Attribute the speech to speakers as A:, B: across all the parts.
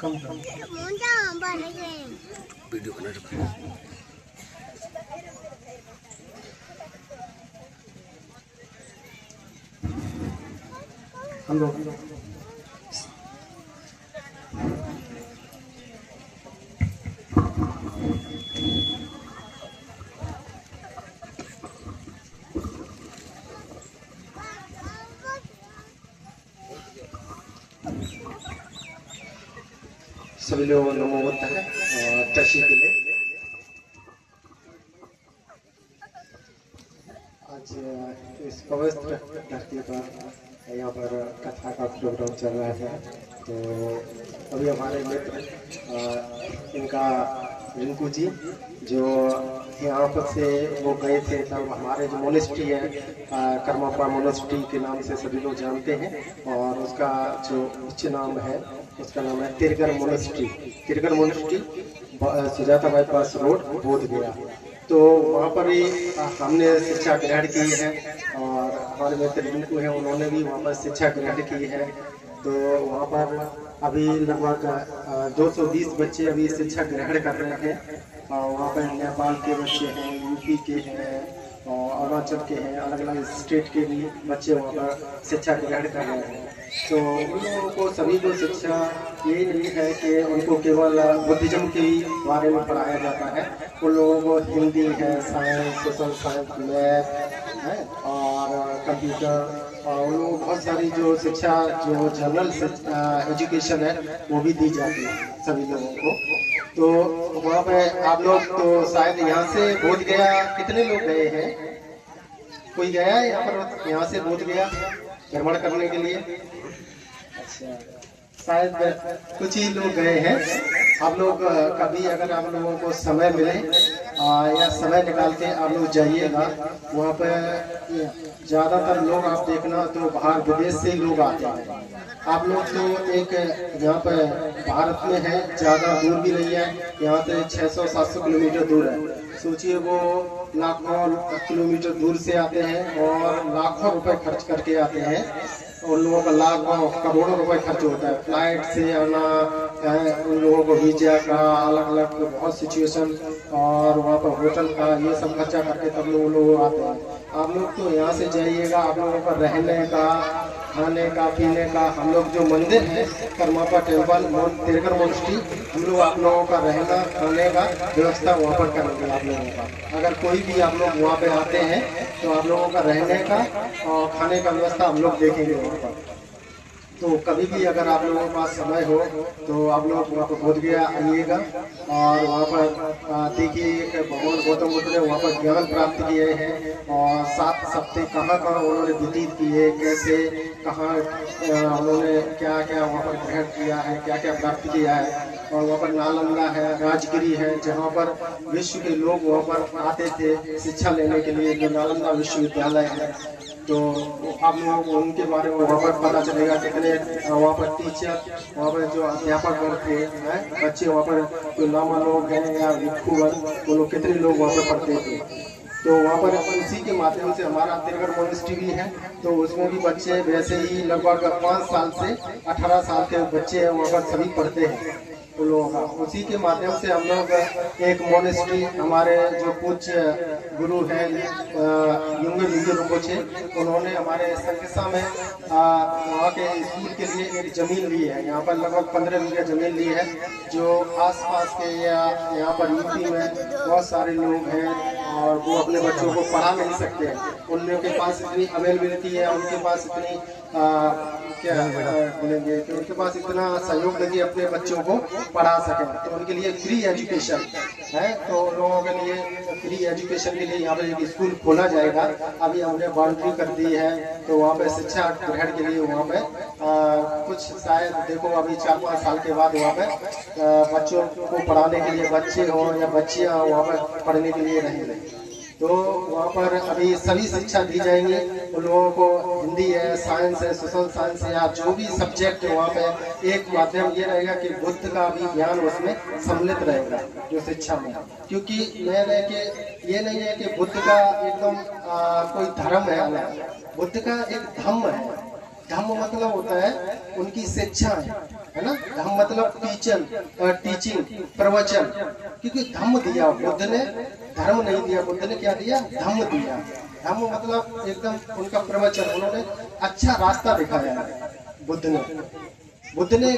A: कम video बना रखो। हम लोग सभी लोगों नमो बुद्धाय टशी के लिए आज इस पवित्र धरती पर यहाँ पर कथा का प्रोग्राम चल रहा है। तो अभी हमारे मित्र इनका रिंकू जी जो यहाँ पर से वो गए थे, तब हमारे जो मोनेस्ट्री है कर्मापा मोनेस्ट्री के नाम से सभी लोग जानते हैं, और उसका जो उच्च नाम है उसका नाम है Tirgar monastery. Tirgar monastery Sujata bypass road Bodh Gaya. तो वहाँ पर ही हमने शिक्षा ग्रहण की है, और हमारे मित्र रिंकू हैं उन्होंने भी वहाँ पर शिक्षा ग्रहण की है। तो वहाँ पर अभी लगभग 220 बच्चे अभी शिक्षा ग्रहण कर रहे हैं। और वहाँ पर नेपाल के बच्चे हैं, यूपी के हैं, और अरुणाचल के हैं, अलग अलग स्टेट के भी बच्चे वहाँ पर शिक्षा ग्रहण कर रहे हैं। तो उन लोगों को सभी को शिक्षा यही नहीं है कि उनको केवल बुद्धिज्म के बारे में पढ़ाया जाता है। उन लोगों को हिंदी है, साइंस, सोशल साइंस, मैथ है और कंप्यूटर, और उन लोगों को बहुत सारी जो शिक्षा जो जनरल एजुकेशन है वो भी दी जाती है सभी लोगों को। तो वहाँ पे आप लोग तो शायद यहाँ से बोध गया कितने लोग गए हैं? कोई गया है यहाँ पर, यहाँ से बोध गया भ्रमण करने के लिए? अच्छा, शायद कुछ ही लोग गए हैं। आप लोग कभी अगर आप लोगों को समय मिले या समय निकाल के आप लोग जाइएगा, वहाँ पे ज़्यादातर लोग आप देखना तो बाहर विदेश से ही लोग आते हैं। आप लोग तो एक यहाँ पे भारत में है, ज़्यादा दूर भी नहीं है, यहाँ से 600-700 किलोमीटर दूर है। सोचिए वो लाखों किलोमीटर दूर से आते हैं और लाखों रुपए खर्च करके आते हैं। उन लोगों का लाखों करोड़ों रुपए खर्च होता है फ्लाइट से आना, उन लोगों को वीजा का अलग अलग बहुत सिचुएशन, और वहाँ पर होटल का ये सब खर्चा करके तब लोग आते हैं। आप लोग तो यहाँ से जाइएगा, आप लोगों का रहने का, खाने का, पीने का, हम लोग जो मंदिर है कर्मापा टेम्पल तिरगर मोनेस्ट्री, हम लोग आप लोगों का रहना खाने का व्यवस्था वहाँ पर करेंगे आप लोगों का। अगर कोई भी आप लोग वहाँ पे आते हैं तो आप लोगों का रहने का और खाने का व्यवस्था हम लोग देखेंगे वहाँ पर। तो कभी भी अगर आप लोगों के पास समय हो तो आप लोग वहाँ पर बोध गया आइएगा, और वहाँ पर देखिए भगवान गौतम बुद्ध ने वहाँ पर ज्ञान प्राप्त किए हैं, और 7 सप्ताह कहाँ कहाँ उन्होंने व्यतीत किए, कैसे कहाँ उन्होंने क्या क्या वहाँ पर ग्रहण किया है, क्या क्या प्राप्त किया है। और वहाँ पर नालंदा है, राजगिरी है, जहाँ पर विश्व के लोग वहाँ पर आते थे शिक्षा लेने के लिए, जो नालंदा विश्वविद्यालय है। तो आप लोगों को उनके बारे में वहाँ पर पता चलेगा कितने वहाँ पर टीचर, वहाँ पर जो अध्यापक वर्ग थे बच्चे, वहाँ पर जो लामा लोग हैं या भिक्षुगण, वो लोग कितने लोग वहाँ पर पढ़ते थे। तो वहाँ पर उसी के माध्यम से हमारा तिरगर मोनेस्ट्री भी है, तो उसमें भी बच्चे वैसे ही लगभग 5 साल से 18 साल के बच्चे हैं, वहाँ पर सभी पढ़ते हैं उन लोगों का। उसी के माध्यम से हम लोग एक मोनेस्ट्री, हमारे जो पूज्य गुरु हैं युंगे मिगे रिम्पोछे, उन्होंने हमारे संकिसा में वहाँ के स्कूल के लिए एक ज़मीन ली है। यहाँ पर लगभग 15 बीघा ज़मीन ली है, जो आसपास के या यहाँ पर यूपी में बहुत सारे लोग हैं और वो अपने बच्चों को पढ़ा नहीं सकते हैं। उन लोगों के पास इतनी अवेलेबिलिटी है, उनके पास इतनी क्या बोलेंगे कि उनके पास इतना सहयोग नहीं है अपने बच्चों को पढ़ा सकें, तो उनके लिए फ्री एजुकेशन है। तो लोगों के लिए फ्री एजुकेशन के लिए यहाँ पे एक स्कूल खोला जाएगा। अभी हमने बाउंड्री कर दी है, तो वहाँ पे शिक्षा ग्रहण के लिए वहाँ पे कुछ शायद देखो अभी 4-5 साल के बाद वहाँ पे बच्चों को पढ़ाने के लिए बच्चे हो या बच्चियाँ वहाँ पर पढ़ने के लिए रहेंगे। तो वहाँ पर अभी सभी शिक्षा दी जाएंगी उन लोगों को। हिंदी है, साइंस है, सोशल साइंस है, या जो भी सब्जेक्ट है वहाँ पे एक माध्यम ये रहेगा कि बुद्ध का भी ज्ञान उसमें सम्मिलित रहेगा जो शिक्षा में। क्योंकि ये नहीं है कि बुद्ध का एकदम कोई धर्म है अलग, बुद्ध का एक धम्म है। धम्म मतलब होता है उनकी शिक्षाएं, है ना। धम्म मतलब टीचिंग, प्रवचन। क्योंकि धम्म दिया बुद्ध ने, धर्म नहीं दिया। बुद्ध ने क्या दिया? धम्म दिया। धम्म मतलब एकदम उनका प्रवचन, उन्होंने अच्छा रास्ता दिखाया है बुद्ध ने। बुद्ध ने,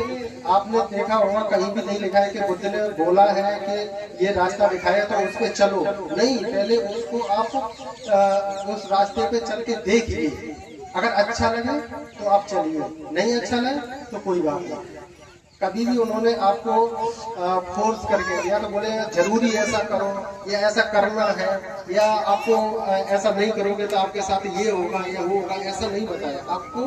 A: आपने देखा होगा कहीं भी नहीं लिखा है कि बुद्ध ने बोला है कि ये रास्ता दिखाया तो उस पे चलो, नहीं। पहले उसको आप उस रास्ते पे चल के देखिए, अगर अच्छा लगे तो आप चलिए, नहीं अच्छा लगे तो कोई बात नहीं। कभी भी उन्होंने आपको फोर्स करके, या तो बोले जरूरी ऐसा करो या ऐसा करना है, या आपको ऐसा नहीं करोगे तो आपके साथ ये होगा या वो होगा, ऐसा नहीं बताया आपको।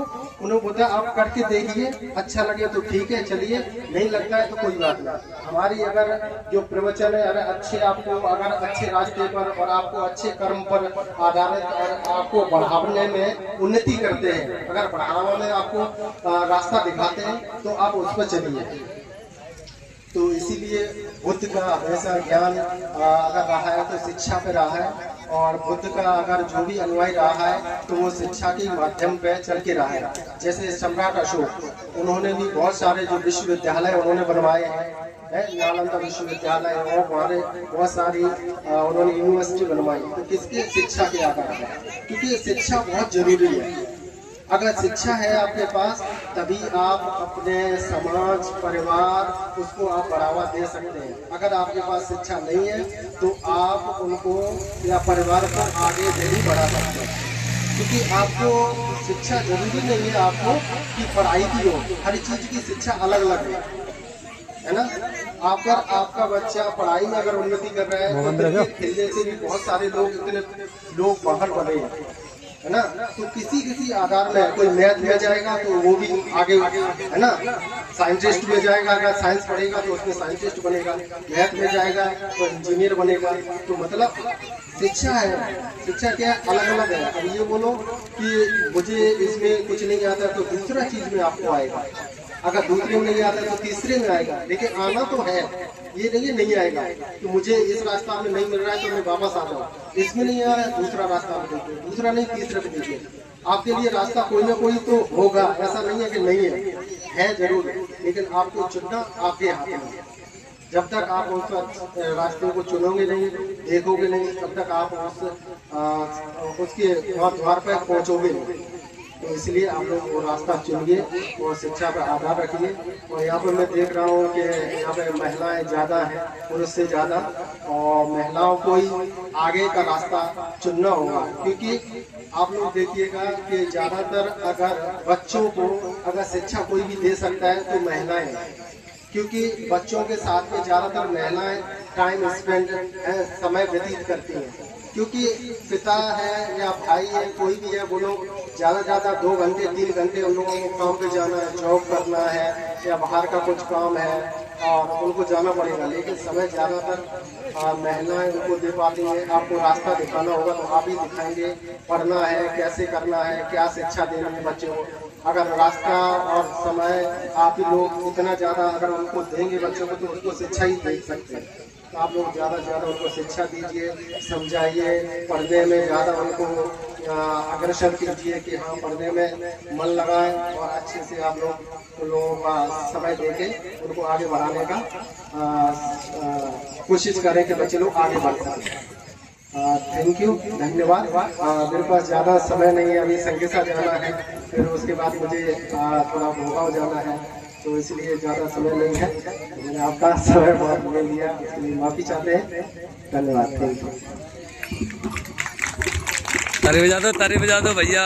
A: उन्होंने बताया आप करके देखिए, अच्छा लगे तो ठीक है चलिए, नहीं लगता है तो कोई बात नहीं। हमारी अगर जो प्रवचन है, अगर अच्छे आपको, अगर अच्छे रास्ते पर और आपको अच्छे कर्म पर आधारित और आपको बढ़ाने में उन्नति करते हैं, अगर बढ़ावा में आपको रास्ता दिखाते हैं तो आप उस पर चलिए। तो इसीलिए बुद्ध का ऐसा ज्ञान अगर रहा है तो शिक्षा पे रहा है, और बुद्ध का अगर जो भी अनुयायी रहा है तो वो शिक्षा के माध्यम पे चल के रहा है। जैसे सम्राट अशोक, उन्होंने भी बहुत सारे जो विश्वविद्यालय उन्होंने बनवाए हैं, नालंदा विश्वविद्यालय, और हमारे बहुत सारी उन्होंने यूनिवर्सिटी बनवाई। तो किसके? शिक्षा के आधार पर, क्योंकि शिक्षा बहुत जरूरी है। अगर शिक्षा है आपके पास तभी आप अपने समाज, परिवार, उसको आप बढ़ावा दे सकते हैं। अगर आपके पास शिक्षा नहीं है तो आप उनको या परिवार को आगे नहीं बढ़ा सकते, क्योंकि आपको शिक्षा जरूरी नहीं है आपको कि पढ़ाई की हो। हर चीज की शिक्षा अलग अलग है ना। अगर आपका बच्चा पढ़ाई में अगर उन्नति कर रहा है तो खेलने से भी बहुत सारे लोग, इतने लोग बाहर बढ़े हैं, है ना। तो किसी आधार में कोई मैथ में जाएगा तो वो भी आगे, है ना। साइंटिस्ट में जाएगा, अगर साइंस पढ़ेगा तो उसमें साइंटिस्ट बनेगा, मैथ में जाएगा तो इंजीनियर बनेगा। तो मतलब शिक्षा है, शिक्षा क्या है? अलग अलग है। अब ये बोलो कि मुझे इसमें कुछ नहीं आता तो दूसरा चीज में आपको आएगा, अगर दूसरे में नहीं आता तो तीसरे में आएगा। लेकिन आना तो है, ये नहीं आएगा कि मुझे इस रास्ता में नहीं मिल रहा है तो मैं वापस आ जाऊँ, इसमें नहीं आ रहा है दूसरा रास्ता में देखिए, दूसरा नहीं तीसरे पे देखिए। आपके लिए रास्ता कोई ना कोई तो होगा, ऐसा नहीं है कि नहीं है जरूर, लेकिन आपको चुनना आपके हाथ में। जब तक आप उस रास्ते को चुनोगे नहीं, देखोगे नहीं, तब तक आप उसके द्वार पर पहुँचोगे नहीं। तो इसलिए आप लोग वो रास्ता चुनिए और शिक्षा पर आधार रखिए। और यहाँ पर मैं देख रहा हूँ कि यहाँ पे महिलाएं ज़्यादा हैं पुरुष से ज़्यादा, और महिलाओं को ही आगे का रास्ता चुनना होगा। क्योंकि आप लोग देखिएगा कि ज़्यादातर अगर बच्चों को अगर शिक्षा कोई भी दे सकता है तो महिलाएं, क्योंकि बच्चों के साथ में ज़्यादातर महिलाएं टाइम स्पेंड समय व्यतीत करती हैं। क्योंकि पिता है या भाई है, कोई भी है, वो लोग ज़्यादा 2 घंटे 3 घंटे उन लोगों को काम पे जाना है, जॉब करना है या बाहर का कुछ काम है और उनको जाना पड़ेगा। लेकिन समय ज़्यादातर महिलाएं उनको दे पाती हैं। आपको रास्ता दिखाना होगा तो आप ही दिखाएंगे, पढ़ना है, कैसे करना है, क्या शिक्षा देनी है बच्चों को। अगर रास्ता और समय आप ही लोग इतना ज़्यादा अगर उनको देंगे बच्चों को तो उसको शिक्षा ही दे सकते हैं। तो आप लोग ज़्यादा से ज़्यादा उनको शिक्षा दीजिए, समझाइए, पढ़ने में ज़्यादा उनको अग्रसर कीजिए कि हाँ पढ़ने में मन लगाएं, और अच्छे से आप लोगों का समय देके उनको आगे बढ़ाने का कोशिश करें कि बच्चे लोग आगे बढ़ सकें। थैंक यू, धन्यवाद। मेरे पास ज़्यादा समय नहीं है, अभी संकेसा जाना है, फिर उसके बाद मुझे थोड़ा भोपाल जाना है, तो इसलिए ज़्यादा समय नहीं है। मैंने आपका समय बहुत ले लिया, इसलिए माफ़ी चाहते हैं। धन्यवाद, थैंक यू।
B: ताली बजा दो भैया।